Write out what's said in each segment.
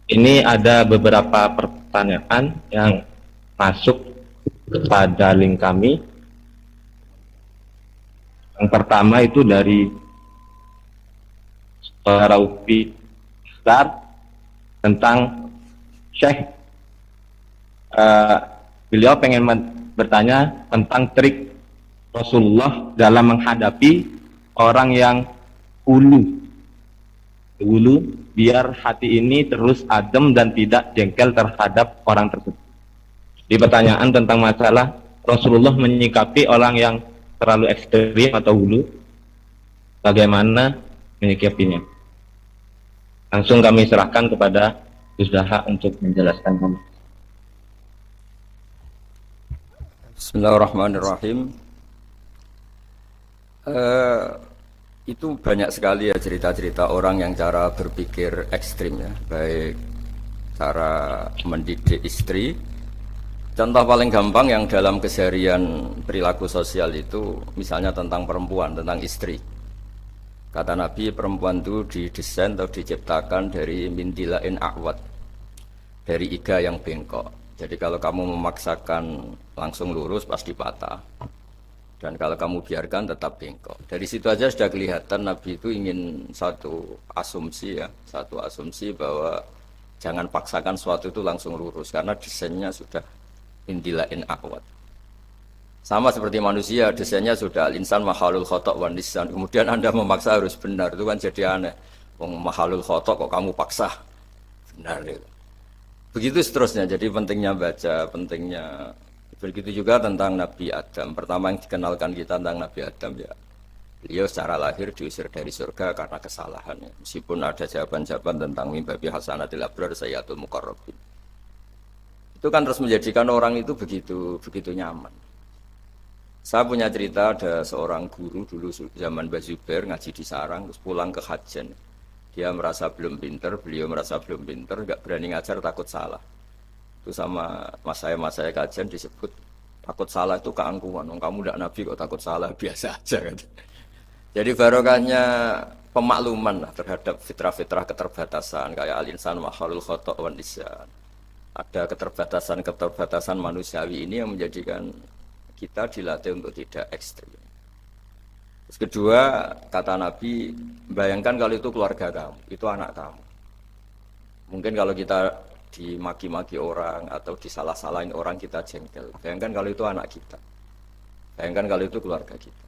Ini ada beberapa pertanyaan yang masuk kepada link kami. Yang pertama itu dari saudara Upi Star tentang Syekh. Beliau pengen bertanya tentang trik Rasulullah dalam menghadapi orang yang ulu biar hati ini terus adem dan tidak jengkel terhadap orang tersebut. Di pertanyaan tentang masalah Rasulullah menyikapi orang yang terlalu ekstrim atau hulu, bagaimana menyikapinya? Langsung kami serahkan kepada Gus Daha untuk menjelaskan kami. Bismillahirrahmanirrahim. Itu banyak sekali ya cerita-cerita orang yang cara berpikir ekstrim ya, baik cara mendidik istri. Contoh paling gampang yang dalam keseharian perilaku sosial itu misalnya tentang perempuan, tentang istri. Kata Nabi, perempuan itu didesain atau diciptakan dari mindilain akwat, dari iga yang bengkok. Jadi kalau kamu memaksakan langsung lurus pasti patah. Dan kalau kamu biarkan tetap bengkok. Dari situ aja sudah kelihatan Nabi itu ingin satu asumsi bahwa jangan paksakan suatu itu langsung lurus karena desainnya sudah indilain akwat. Sama seperti manusia, desainnya sudah al-insan mahalul khotok wan nisan. Kemudian Anda memaksa harus benar, itu kan jadi aneh. Wong mahalul khotok kok kamu paksa benar itu. Begitu seterusnya. Jadi pentingnya baca, pentingnya. Begitu juga tentang Nabi Adam. Pertama yang dikenalkan kita tentang Nabi Adam ya, beliau secara lahir diusir dari surga karena kesalahannya. Meskipun ada jawaban-jawaban tentang mimbabi hasanatil abrar sayyatul muqarrabin. Itu kan terus menjadikan orang itu begitu nyaman. Saya punya cerita ada seorang guru dulu zaman Mbah Zubair ngaji di sarang terus pulang ke Hajen. Dia merasa belum pinter, beliau merasa belum pinter, nggak berani ngajar takut salah. Itu sama mas saya kajian disebut takut salah itu keangkuhan. Kamu tidak nabi kok takut salah, biasa aja kan. Jadi barokahnya pemakluman lah terhadap fitrah-fitrah keterbatasan kayak al-insan mahalul khotok wan nisyan. Ada keterbatasan manusiawi ini yang menjadikan kita dilatih untuk tidak ekstrim. Terus kedua, kata Nabi, bayangkan kalau itu keluarga kamu, itu anak kamu. Mungkin kalau kita dimaki-maki orang atau disalah-salahin orang kita jengkel. Bayangkan kalau itu anak kita. Bayangkan kalau itu keluarga kita.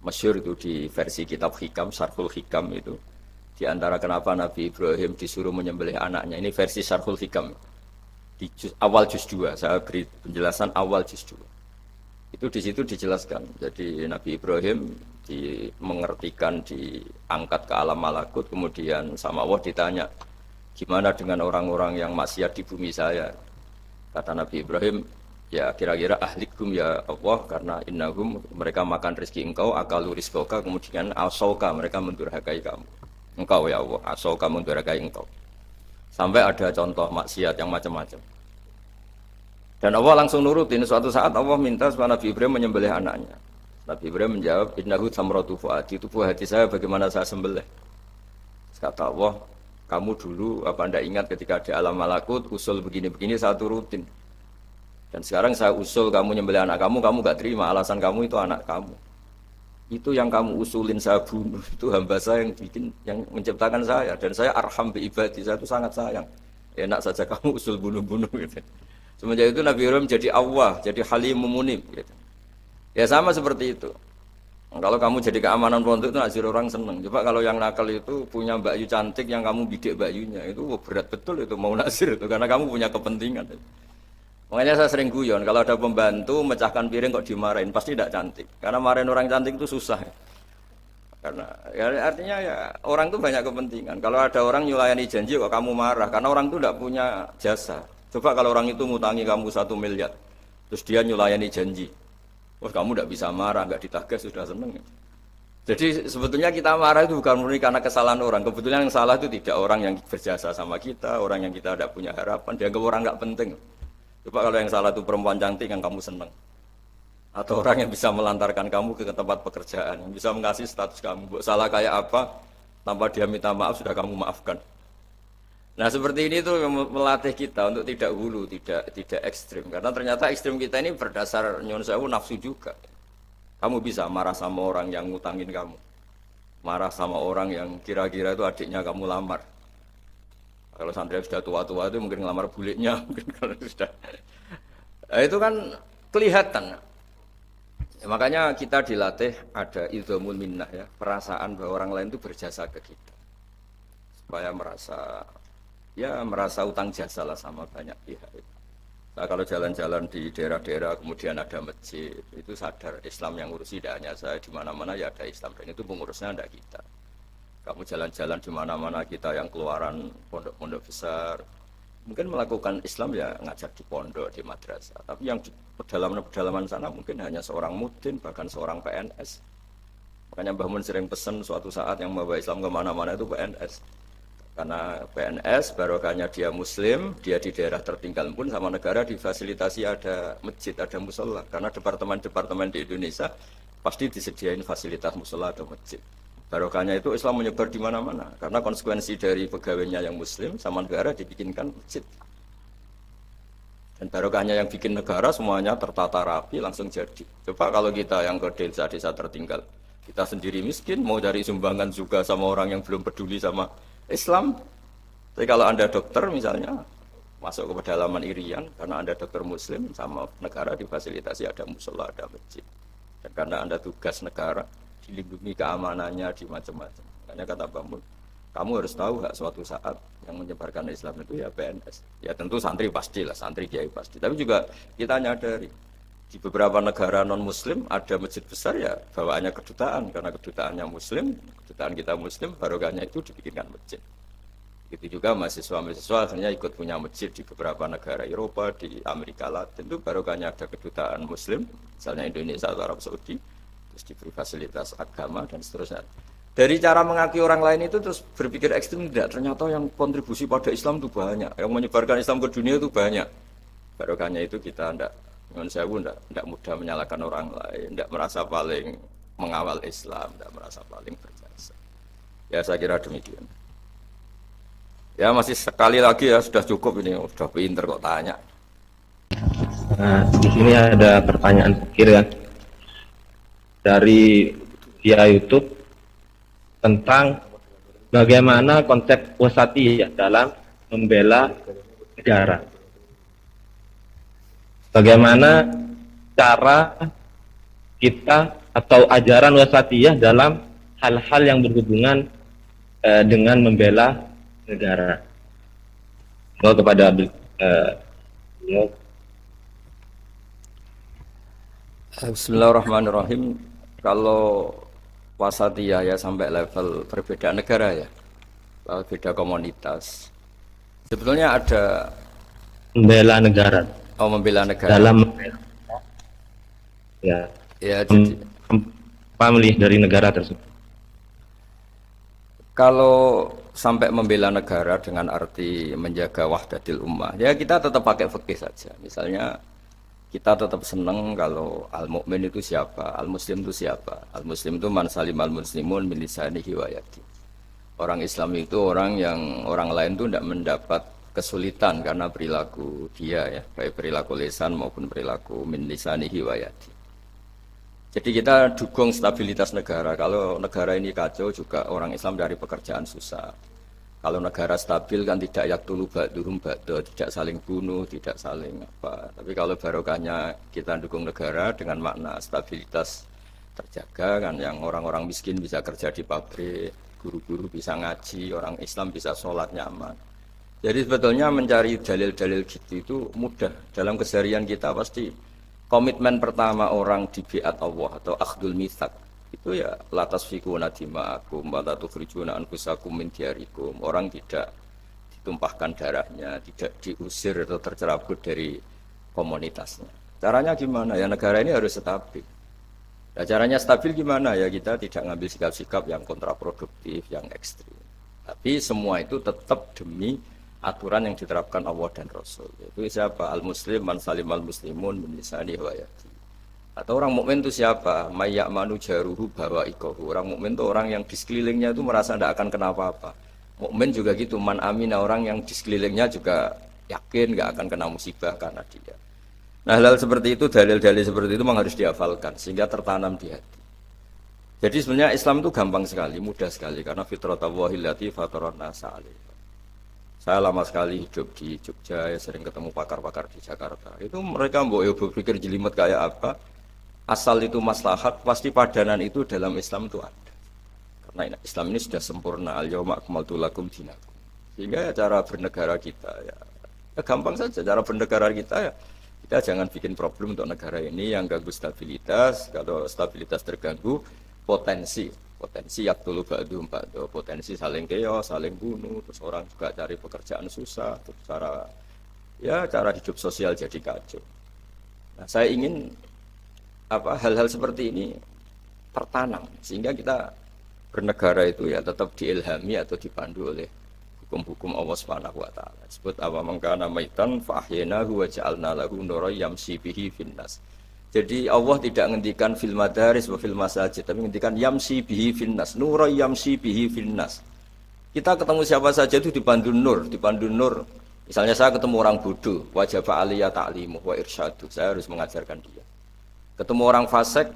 Masyhur itu di versi kitab Hikam, Syarhul Hikam itu. Di antara kenapa Nabi Ibrahim disuruh menyembelih anaknya. Ini versi Syarhul Hikam. Di awal juz 2, saya beri penjelasan awal juz 2. Itu di situ dijelaskan. Jadi Nabi Ibrahim mengertikan diangkat ke alam malakut, kemudian sama Allah ditanya, gimana dengan orang-orang yang maksiat di bumi saya? Kata Nabi Ibrahim, ya kira-kira ahlikum ya Allah, karena innahum mereka makan rezeki engkau, akalu rizqoka, kemudian asauka mereka mendurhakai kamu. Engkau ya Allah, asauka mendurhakai engkau. Sampai ada contoh maksiat yang macam-macam. Dan Allah langsung nurutin. Suatu saat Allah minta supaya Nabi Ibrahim menyembelih anaknya. Nabi Ibrahim menjawab, innahu samratu fuadi, itu buah hati saya bagaimana saya sembelih. Kata Allah, kamu dulu apa anda ingat ketika di alam malakut usul begini-begini saya turutin. Dan sekarang saya usul kamu nyembelih anak kamu gak terima, alasan kamu itu anak kamu. Itu yang kamu usulin saya bunuh, itu hamba saya yang menciptakan saya. Dan saya arham bi ibadi, saya itu sangat sayang. Enak saja kamu usul bunuh-bunuh gitu. Semenjak itu Nabi Ibrahim jadi awwah, jadi halimum munib gitu. Ya sama seperti itu. Kalau kamu jadi keamanan pondok itu nasir orang seneng. Coba kalau yang nakal itu punya Mbak Yu cantik yang kamu bidik Mbak Yunya, itu berat betul itu mau nasir itu karena kamu punya kepentingan. Makanya saya sering guyon kalau ada pembantu mecahkan piring kok dimarahin pasti tidak cantik. Karena marahin orang cantik itu susah. Karena ya, artinya ya orang itu banyak kepentingan. Kalau ada orang nyulayani janji kok kamu marah karena orang itu tidak punya jasa. Coba kalau orang itu ngutangi kamu 1 miliar, terus dia nyulayani janji. Wah kamu tidak bisa marah, nggak ditagih sudah seneng. Jadi sebetulnya kita marah itu bukan murni karena kesalahan orang. Kebetulan yang salah itu tidak orang yang berjasa sama kita, orang yang kita tidak punya harapan. Dianggap orang nggak penting. Coba kalau yang salah itu perempuan cantik yang kamu seneng, atau orang yang bisa melantarkan kamu ke tempat pekerjaan, yang bisa mengasih status kamu. Salah kayak apa, tanpa dia minta maaf sudah kamu maafkan. Nah seperti ini tuh yang melatih kita untuk tidak hulu, tidak ekstrim. Karena ternyata ekstrim kita ini berdasar nyun sewu nafsu juga. Kamu bisa marah sama orang yang ngutangin kamu, marah sama orang yang kira-kira itu adiknya kamu lamar. Kalau santri sudah tua-tua itu mungkin ngelamar buliknya, mungkin kalau sudah. Nah, itu kan kelihatan. Ya, makanya kita dilatih ada idhamul minnah ya, perasaan bahwa orang lain itu berjasa ke kita. Supaya merasa utang jasa lah sama banyak pihak. Nah, kalau jalan-jalan di daerah-daerah kemudian ada masjid, itu sadar Islam yang ngurusi tidak hanya saya, di mana-mana ya ada Islam dan itu pengurusnya tidak kita. Kamu jalan-jalan di mana-mana kita yang keluaran pondok-pondok besar, mungkin melakukan Islam ya ngajar di pondok, di madrasah. Tapi yang di pedalaman-pedalaman sana mungkin hanya seorang mudin, bahkan seorang PNS. Makanya Mbah Mun sering pesan suatu saat yang membawa Islam kemana-mana itu PNS. Karena PNS barokahnya dia muslim, dia di daerah tertinggal pun sama negara difasilitasi ada masjid, ada musola. Karena departemen-departemen di Indonesia pasti disediain fasilitas musola atau masjid. Barokahnya itu Islam menyebar di mana-mana. Karena konsekuensi dari pegawainya yang muslim sama negara dibikinkan masjid. Dan barokahnya yang bikin negara semuanya tertata rapi langsung jadi. Coba kalau kita yang ke desa-desa tertinggal, kita sendiri miskin, mau cari sumbangan juga sama orang yang belum peduli sama Islam. Tapi kalau Anda dokter misalnya masuk ke pedalaman Irian karena Anda dokter muslim sama negara difasilitasi ada musola, ada masjid. Dan karena Anda tugas negara dilindungi keamanannya di macam-macam. Makanya kata Mbah Mun, kamu harus tahu gak suatu saat yang menyebarkan Islam itu ya PNS. Ya tentu santri pastilah, santri kiai pasti. Tapi juga kita nyadari di beberapa negara non muslim ada masjid besar ya bawaannya kedutaan karena kedutaannya muslim, kedutaan kita muslim, barokahnya itu dibikinkan masjid. Itu juga mahasiswa-mahasiswa akhirnya ikut punya masjid di beberapa negara Eropa, di Amerika Latin itu barokahnya ada kedutaan muslim, misalnya Indonesia atau Arab Saudi, terus diberi fasilitas agama dan seterusnya. Dari cara mengakui orang lain itu terus berpikir ekstrem tidak, ternyata yang kontribusi pada Islam itu banyak, yang menyebarkan Islam ke dunia itu banyak. Barokahnya itu kita tidak mudah menyalahkan orang lain, tidak merasa paling mengawal Islam, tidak merasa paling berjasa. Ya saya kira demikian. Ya masih sekali lagi ya sudah cukup ini, sudah pinter kok tanya. Nah, di sini ada pertanyaan terakhir ya dari via YouTube tentang bagaimana konsep wasatiyah dalam membela negara. Bagaimana cara kita atau ajaran wasatiyah dalam hal-hal yang berhubungan dengan membela negara. Kepada Bismillahirrahmanirrahim. Kalau wasatiyah ya sampai level perbedaan negara ya, beda komunitas. Sebetulnya ada membela negara. Oh, membela negara. Dalam ya jadi pamilih dari negara tersebut. Kalau sampai membela negara dengan arti menjaga wahdatil ummah, ya kita tetap pakai fikih saja. Misalnya kita tetap senang kalau al-mu'min itu siapa, al-muslim itu siapa. Al-muslim itu man salim al-muslimun min lisanihi wa yadihi. Orang Islam itu orang yang orang lain itu tidak mendapat kesulitan karena perilaku dia ya, baik perilaku lisan maupun perilaku min lisanihi wa yadihi. Jadi kita dukung stabilitas negara. Kalau negara ini kacau juga orang Islam dari pekerjaan susah. Kalau negara stabil kan tidak yaktulu ba'duhum ba'da, tidak saling bunuh, tidak saling apa. Tapi kalau barokahnya kita dukung negara dengan makna stabilitas terjaga kan, yang orang-orang miskin bisa kerja di pabrik, guru-guru bisa ngaji, orang Islam bisa sholat nyaman. Jadi sebetulnya mencari dalil-dalil gitu itu mudah. Dalam keseharian kita pasti komitmen pertama orang di biat Allah atau akhdul mitsaq itu ya la tasfikuna dima'akum wa la tukhrijuna anfusakum min diyarikum. Orang tidak ditumpahkan darahnya, tidak diusir atau tercerabut dari komunitasnya. Caranya gimana? Ya negara ini harus stabil. Nah, caranya stabil gimana? Ya kita tidak ngambil sikap-sikap yang kontraproduktif, yang ekstrim. Tapi semua itu tetap demi aturan yang diterapkan Allah dan Rasul. Itu siapa? Al-muslim man salim al-muslimun min lisanihi wa yadihi. Atau orang mukmin itu siapa? May ya'manu jaruhu bawaikahu. Orang mukmin itu orang yang di sekelilingnya itu merasa tidak akan kenapa-apa. Mukmin juga gitu, man amina, orang yang di sekelilingnya juga yakin nggak akan kena musibah karena dia. Nah, hal seperti itu, dalil-dalil seperti itu memang harus dihafalkan sehingga tertanam di hati. Jadi sebenarnya Islam itu gampang sekali, mudah sekali karena fitratallahi allati fataran nasa 'alaiha. Saya lama sekali hidup di Jogja, ya sering ketemu pakar-pakar di Jakarta. Itu mereka mbok berpikir jelimet kayak apa. Asal itu maslahat, pasti padanan itu dalam Islam itu ada. Karena Islam ini sudah sempurna, al-yauma akmaltu lakum dinakum. Sehingga ya cara bernegara kita ya gampang saja cara bernegara kita ya. Kita jangan bikin problem untuk negara ini yang ganggu stabilitas. Kalau stabilitas terganggu, potensi yaktulu ba'dhum ba'dha, potensi saling keos, saling bunuh, terus orang juga cari pekerjaan susah, terus cara hidup sosial jadi kacau. Nah, saya ingin hal-hal seperti ini tertanam sehingga kita bernegara itu ya tetap diilhami atau dipandu oleh hukum-hukum Allah Subhanahu wa taala. Sebut awa mangkana maitan fa ahyaynahu wa ja'alna lahu nuran yamshi bihi finnas. Jadi Allah tidak menghentikan fil madaris wa fil masajid, tapi menghentikan yamsi bihi finnas, nur yamsi bihi finnas. Kita ketemu siapa saja itu dipandu nur. Misalnya saya ketemu orang bodoh, wajib aliyah ta'limu wa irsyadu, saya harus mengajarkan dia. Ketemu orang fasik,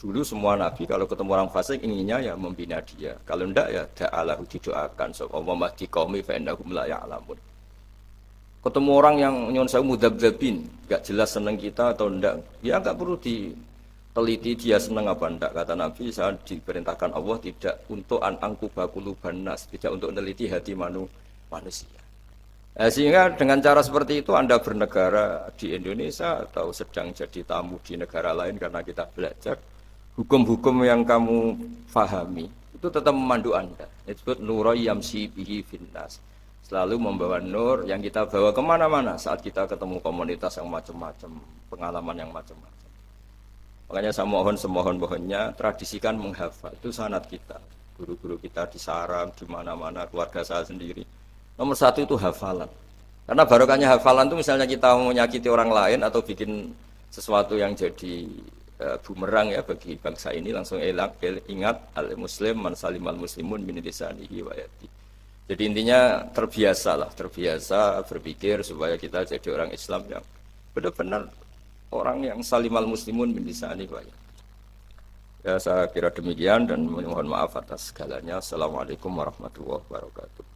dulu semua nabi kalau ketemu orang fasik inginnya ya membina dia. Kalau enggak ya da'alahu, didoakan sapa mahdi qaumi fa innahum la ya'lamun. Ketemu orang yang nyon saya mudabdabin, gak jelas seneng kita atau enggak, ya gak perlu diteliti dia seneng apa enggak. Kata Nabi, saya diperintahkan Allah tidak untuk angkuba kuluban nas, tidak untuk meneliti hati manusia. Sehingga dengan cara seperti itu Anda bernegara di Indonesia atau sedang jadi tamu di negara lain karena kita belajar, hukum-hukum yang kamu fahami itu tetap memandu Anda. Itu disebut nurai yamsi bihi finnas. Selalu membawa nur yang kita bawa kemana-mana saat kita ketemu komunitas yang macam-macam, pengalaman yang macam-macam. Makanya saya mohon semohon-mohonnya tradisikan menghafal, itu sanad kita. Guru-guru kita di sarang, di mana-mana, keluarga saya sendiri. Nomor satu itu hafalan. Karena barokahnya hafalan itu misalnya kita mau menyakiti orang lain atau bikin sesuatu yang jadi bumerang ya bagi bangsa ini, langsung ingat al-muslim man salimal muslimun min lisanihi wa yadihi. Jadi intinya terbiasa berpikir supaya kita jadi orang Islam yang benar-benar orang yang salimal muslimun min lisani wa yadihi. Ya saya kira demikian dan mohon maaf atas segalanya. Assalamualaikum warahmatullahi wabarakatuh.